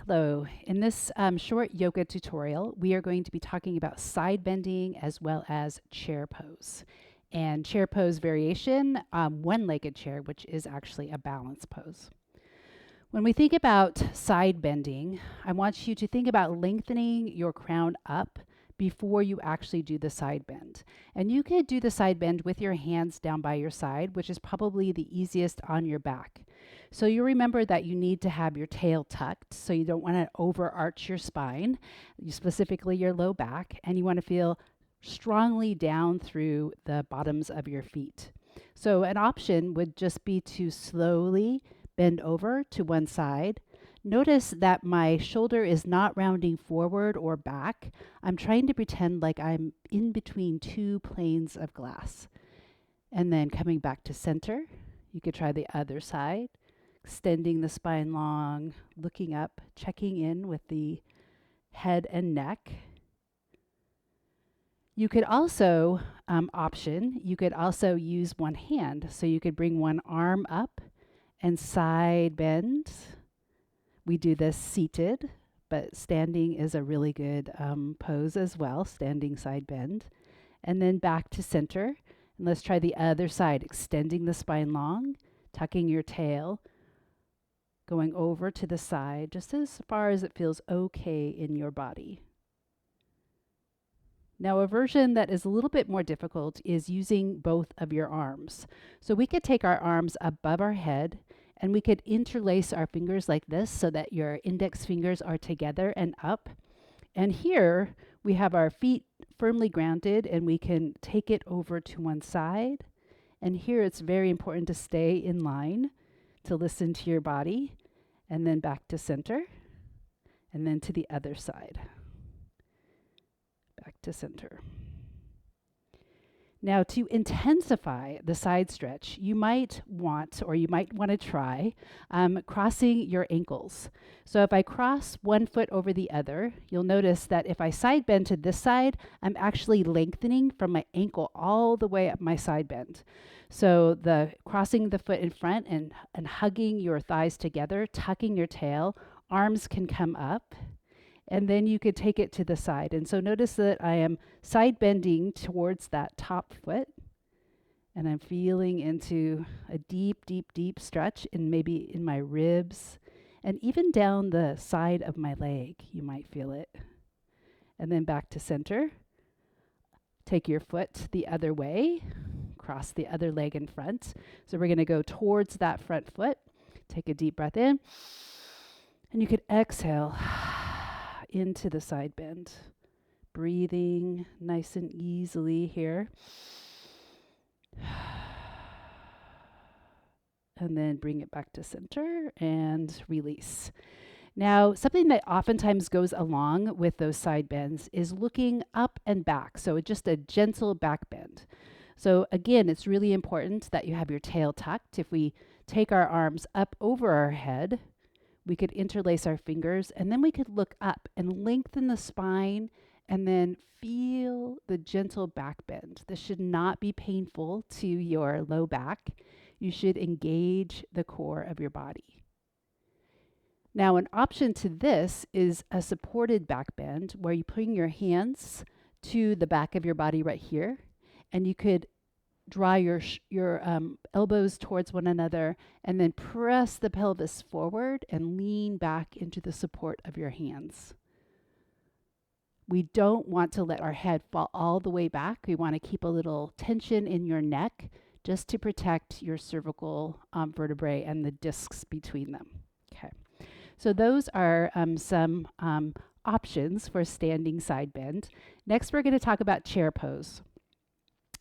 Hello. In this short yoga tutorial, we are going to be talking about side bending as well as chair pose. And chair pose variation, one-legged chair, which is actually a balance pose. When we think about side bending, I want you to think about lengthening your crown up before you actually do the side bend. And you could do the side bend with your hands down by your side, which is probably the easiest on your back. So you remember that you need to have your tail tucked, so you don't want to overarch your spine, specifically your low back, and you want to feel strongly down through the bottoms of your feet. So an option would just be to slowly bend over to one side. Notice that my shoulder is not rounding forward or back. I'm trying to pretend like I'm in between two planes of glass. And then coming back to center, you could try the other side, extending the spine long, looking up, checking in with the head and neck. You could also you could also use one hand. So you could bring one arm up and side bend. We do this seated, but standing is a really good pose as well, standing side bend. And then back to center. And let's try the other side, extending the spine long, tucking your tail, going over to the side, just as far as it feels okay in your body. Now, a version that is a little bit more difficult is using both of your arms. So we could take our arms above our head and we could interlace our fingers like this so that your index fingers are together and up. And here we have our feet firmly grounded and we can take it over to one side. And here it's very important to stay in line, to listen to your body, and then back to center, and then to the other side. Back to center. Now, to intensify the side stretch, you might want to try crossing your ankles. So if I cross one foot over the other, you'll notice that if I side bend to this side, I'm actually lengthening from my ankle all the way up my side bend. So the crossing the foot in front and hugging your thighs together, tucking your tail, arms can come up. And then you could take it to the side. And so notice that I am side bending towards that top foot. And I'm feeling into a deep, deep, deep stretch and maybe in my ribs and even down the side of my leg. You might feel it. And then back to center. Take your foot the other way. Cross the other leg in front. So we're going to go towards that front foot. Take a deep breath in. And you could exhale into the side bend, breathing nice and easily here. And then bring it back to center and release. Now, something that oftentimes goes along with those side bends is looking up and back. So just a gentle back bend. So again, it's really important that you have your tail tucked. If we take our arms up over our head, we could interlace our fingers and then we could look up and lengthen the spine and then feel the gentle back bend. This should not be painful to your low back. You should engage the core of your body. Now, an option to this is a supported back bend where you bring your hands to the back of your body right here, and you could draw your elbows towards one another and then press the pelvis forward and lean back into the support of your hands. We don't want to let our head fall all the way back. We want to keep a little tension in your neck just to protect your cervical vertebrae and the discs between them. Okay. So those are some options for standing side bend. Next, we're going to talk about chair pose.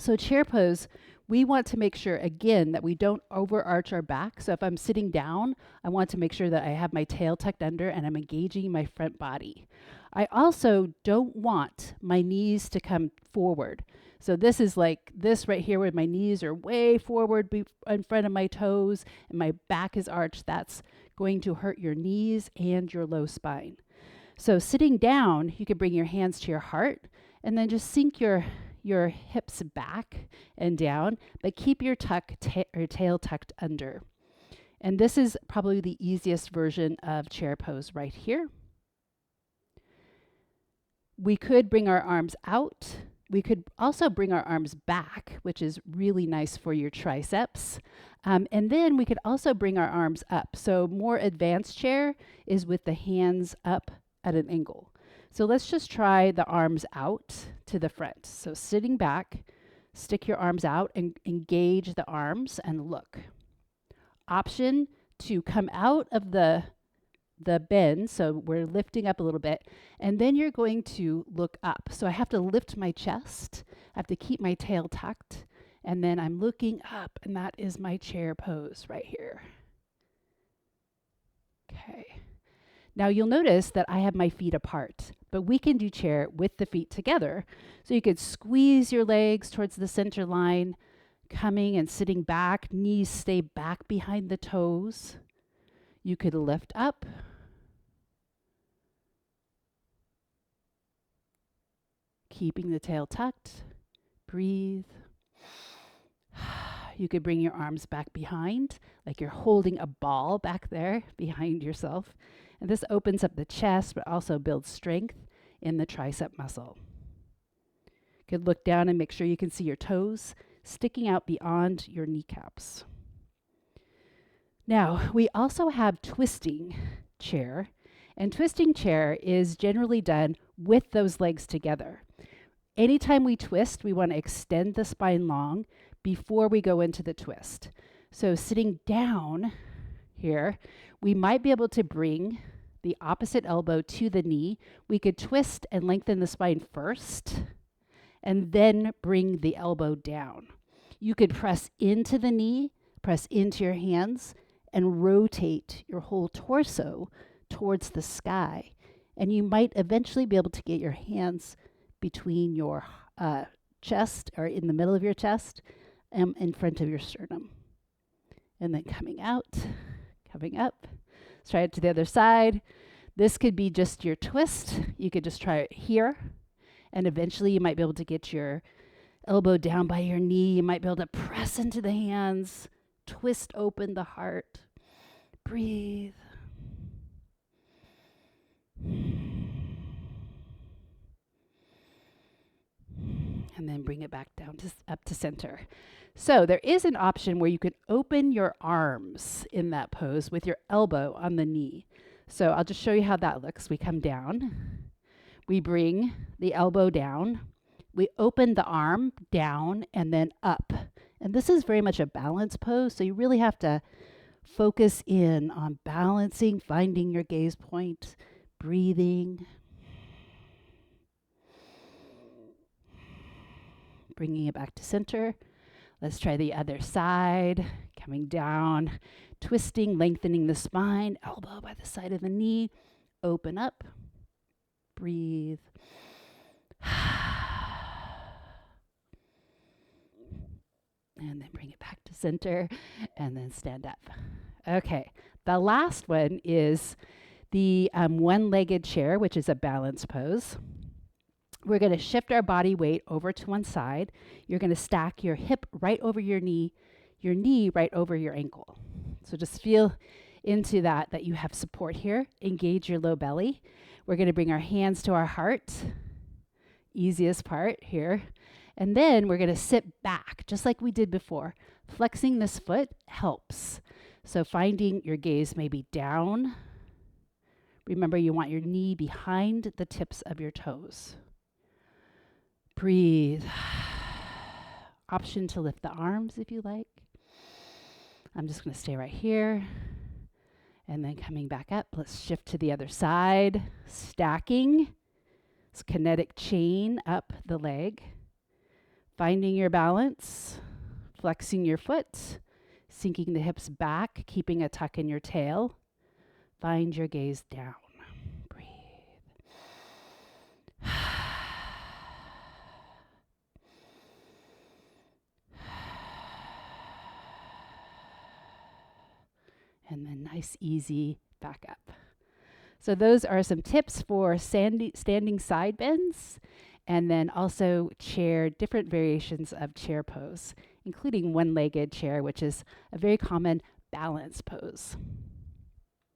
So chair pose, we want to make sure, again, that we don't overarch our back. So if I'm sitting down, I want to make sure that I have my tail tucked under and I'm engaging my front body. I also don't want my knees to come forward. So this is like this right here where my knees are way forward in front of my toes and my back is arched. That's going to hurt your knees and your low spine. So sitting down, you can bring your hands to your heart and then just sink your hips back and down, but keep your tail tucked under. And this is probably the easiest version of chair pose right here. We could bring our arms out. We could also bring our arms back, which is really nice for your triceps. And then we could also bring our arms up. So more advanced chair is with the hands up at an angle. So let's just try the arms out to the front. So sitting back, stick your arms out and engage the arms and look. Option to come out of the bend, so we're lifting up a little bit, and then you're going to look up. So I have to lift my chest, I have to keep my tail tucked, and then I'm looking up, and that is my chair pose right here. Okay. Now you'll notice that I have my feet apart, but we can do chair with the feet together. So you could squeeze your legs towards the center line, coming and sitting back, knees stay back behind the toes. You could lift up. Keeping the tail tucked. Breathe. You could bring your arms back behind, like you're holding a ball back there behind yourself. And this opens up the chest, but also builds strength in the tricep muscle. You could look down and make sure you can see your toes sticking out beyond your kneecaps. Now, we also have twisting chair, and twisting chair is generally done with those legs together. Anytime we twist, we want to extend the spine long before we go into the twist. So sitting down here, we might be able to bring the opposite elbow to the knee. We could twist and lengthen the spine first, and then bring the elbow down. You could press into the knee, press into your hands, and rotate your whole torso towards the sky. And you might eventually be able to get your hands between your chest, or in the middle of your chest, in front of your sternum. And then coming out, coming up. Let's try it to the other side. This could be just your twist. You could just try it here. And eventually you might be able to get your elbow down by your knee. You might be able to press into the hands, twist open the heart. Breathe. And then bring it back down to up to center. So there is an option where you can open your arms in that pose with your elbow on the knee. So I'll just show you how that looks. We come down. We bring the elbow down. We open the arm down and then up. And this is very much a balance pose, so you really have to focus in on balancing, finding your gaze point, breathing. Bringing it back to center. Let's try the other side. Coming down, twisting, lengthening the spine, elbow by the side of the knee. Open up. Breathe. And then bring it back to center, and then stand up. Okay, the last one is the one-legged chair, which is a balance pose. We're going to shift our body weight over to one side. You're going to stack your hip right over your knee right over your ankle. So just feel into that you have support here. Engage your low belly. We're going to bring our hands to our heart. Easiest part here. And then we're going to sit back, just like we did before. Flexing this foot helps. So finding your gaze maybe down. Remember, you want your knee behind the tips of your toes. Breathe. Option to lift the arms if you like. I'm just going to stay right here. And then coming back up, let's shift to the other side. Stacking. It's kinetic chain up the leg. Finding your balance. Flexing your foot. Sinking the hips back, keeping a tuck in your tail. Find your gaze down. Breathe. And then nice, easy back up. So those are some tips for standing side bends, and then also different variations of chair pose, including one-legged chair, which is a very common balance pose.